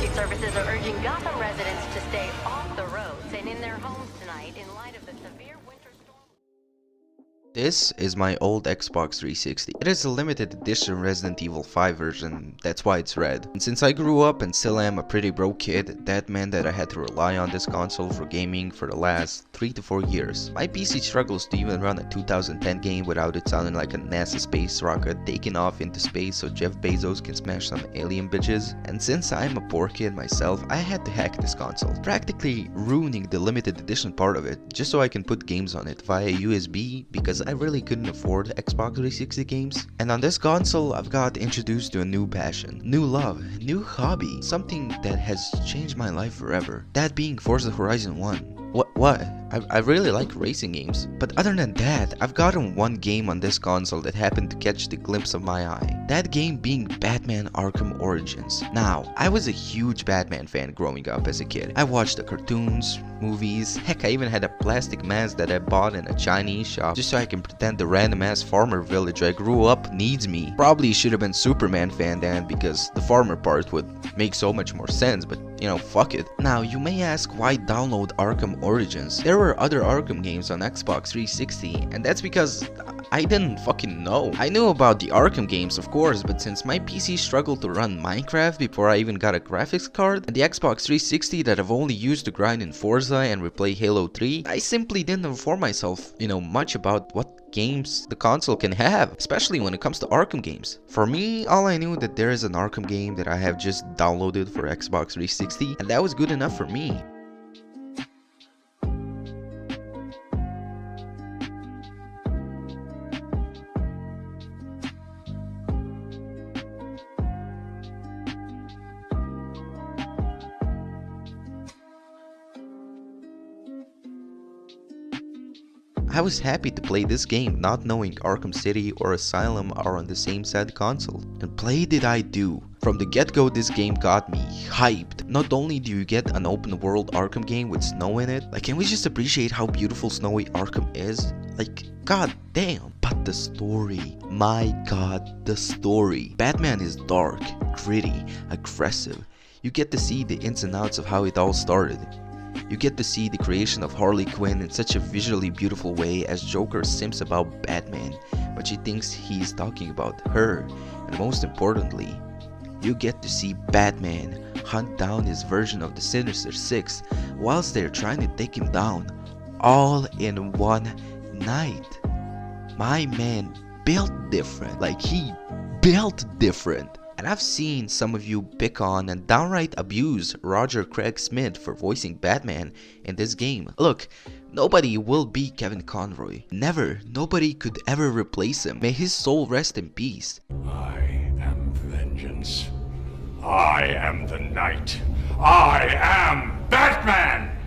Security services are urging Gotham residents to stay off the roads and in their homes tonight in light of the severe winter storm. This is my old Xbox 360. It is a limited edition Resident Evil 5 version, that's why it's red. And since I grew up and still am a pretty broke kid, that meant that I had to rely on this console for gaming for the last 3 to 4 years. My PC struggles to even run a 2010 game without it sounding like a NASA space rocket taking off into space so Jeff Bezos can smash some alien bitches. And since I'm a poor kid myself, I had to hack this console, practically ruining the limited edition part of it, just so I can put games on it via USB because I really couldn't afford Xbox 360 games. And on this console, I've got introduced to a new passion, new love, new hobby, something that has changed my life forever. That being Forza Horizon 1. What? I really like racing games. But other than that, I've gotten one game on this console that happened to catch the glimpse of my eye. That game being Batman Arkham Origins. Now, I was a huge Batman fan growing up as a kid. I watched the cartoons, movies, heck I even had a plastic mask that I bought in a Chinese shop just so I can pretend the random ass farmer village I grew up needs me. Probably should have been Superman fan then because the farmer part would make so much more sense, but you know, fuck it. Now, you may ask why download Arkham Origins? There were other Arkham games on Xbox 360, and that's because I didn't fucking know. I knew about the Arkham games, of course, but since my PC struggled to run Minecraft before I even got a graphics card, and the Xbox 360 that I've only used to grind in Forza and replay Halo 3, I simply didn't inform myself, much about what games the console can have, especially when it comes to Arkham games. For me, all I knew that there is an Arkham game that I have just downloaded for Xbox 360, and that was good enough for me. I was happy to play this game not knowing Arkham City or Asylum are on the same said console. And play did I do. From the get-go this game got me hyped. Not only do you get an open world Arkham game with snow in it, like can we just appreciate how beautiful snowy Arkham is? Like god damn. But the story, my god, the story. Batman is dark, gritty, aggressive. You get to see the ins and outs of how it all started. You get to see the creation of Harley Quinn in such a visually beautiful way as Joker simps about Batman, but she thinks he's talking about her. And most importantly, you get to see Batman hunt down his version of the Sinister Six whilst they're trying to take him down, all in one night. My man built different, like he built different. And I've seen some of you pick on and downright abuse Roger Craig Smith for voicing Batman in this game. Look, nobody will be Kevin Conroy. Never. Nobody could ever replace him. May his soul rest in peace. I am vengeance. I am the night. I am Batman!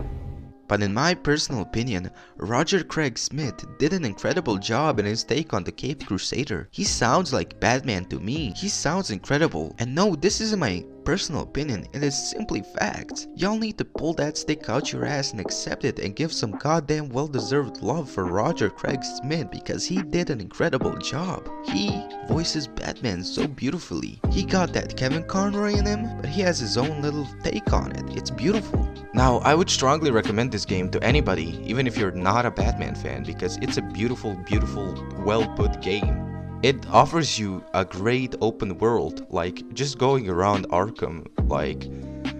But in my personal opinion, Roger Craig Smith did an incredible job in his take on the Caped Crusader. He sounds like Batman to me. He sounds incredible. And no, this isn't my personal opinion, it is simply facts. Y'all need to pull that stick out your ass and accept it and give some goddamn well-deserved love for Roger Craig Smith because he did an incredible job. He voices Batman so beautifully. He got that Kevin Conroy in him, but he has his own little take on it. It's beautiful. Now, I would strongly recommend this game to anybody, even if you're not a Batman fan, because it's a beautiful, well put game. It offers you a great open world, like just going around Arkham, like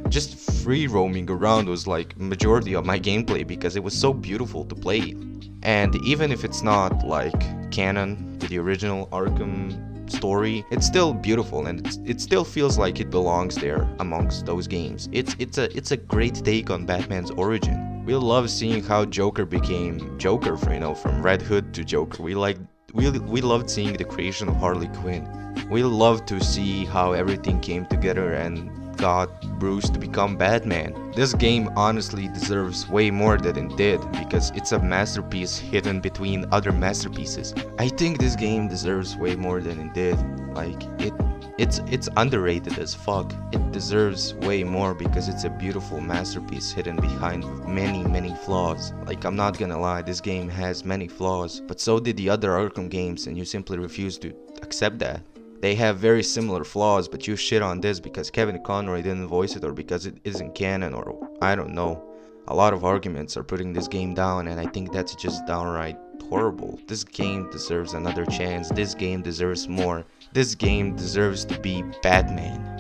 just free roaming around was like majority of my gameplay because it was so beautiful to play. And even if it's not like canon to the original Arkham story, it's still beautiful and it still feels like it belongs there amongst those games. It's a great take on Batman's origin. We love seeing how Joker became Joker, from Red Hood to Joker. We loved seeing the creation of Harley Quinn. We loved to see how everything came together and got Bruce to become Batman. This game honestly deserves way more than it did because it's a masterpiece hidden between other masterpieces. I think this game deserves way more than it did. Like it's underrated as fuck. It deserves way more because it's a beautiful masterpiece hidden behind many flaws. Like, I'm not gonna lie, this game has many flaws, but so did the other Arkham games and you simply refuse to accept that. They have very similar flaws, but you shit on this because Kevin Conroy didn't voice it or because it isn't canon or I don't know. A lot of arguments are putting this game down, and I think that's just downright horrible. This game deserves another chance. This game deserves more. This game deserves to be Batman.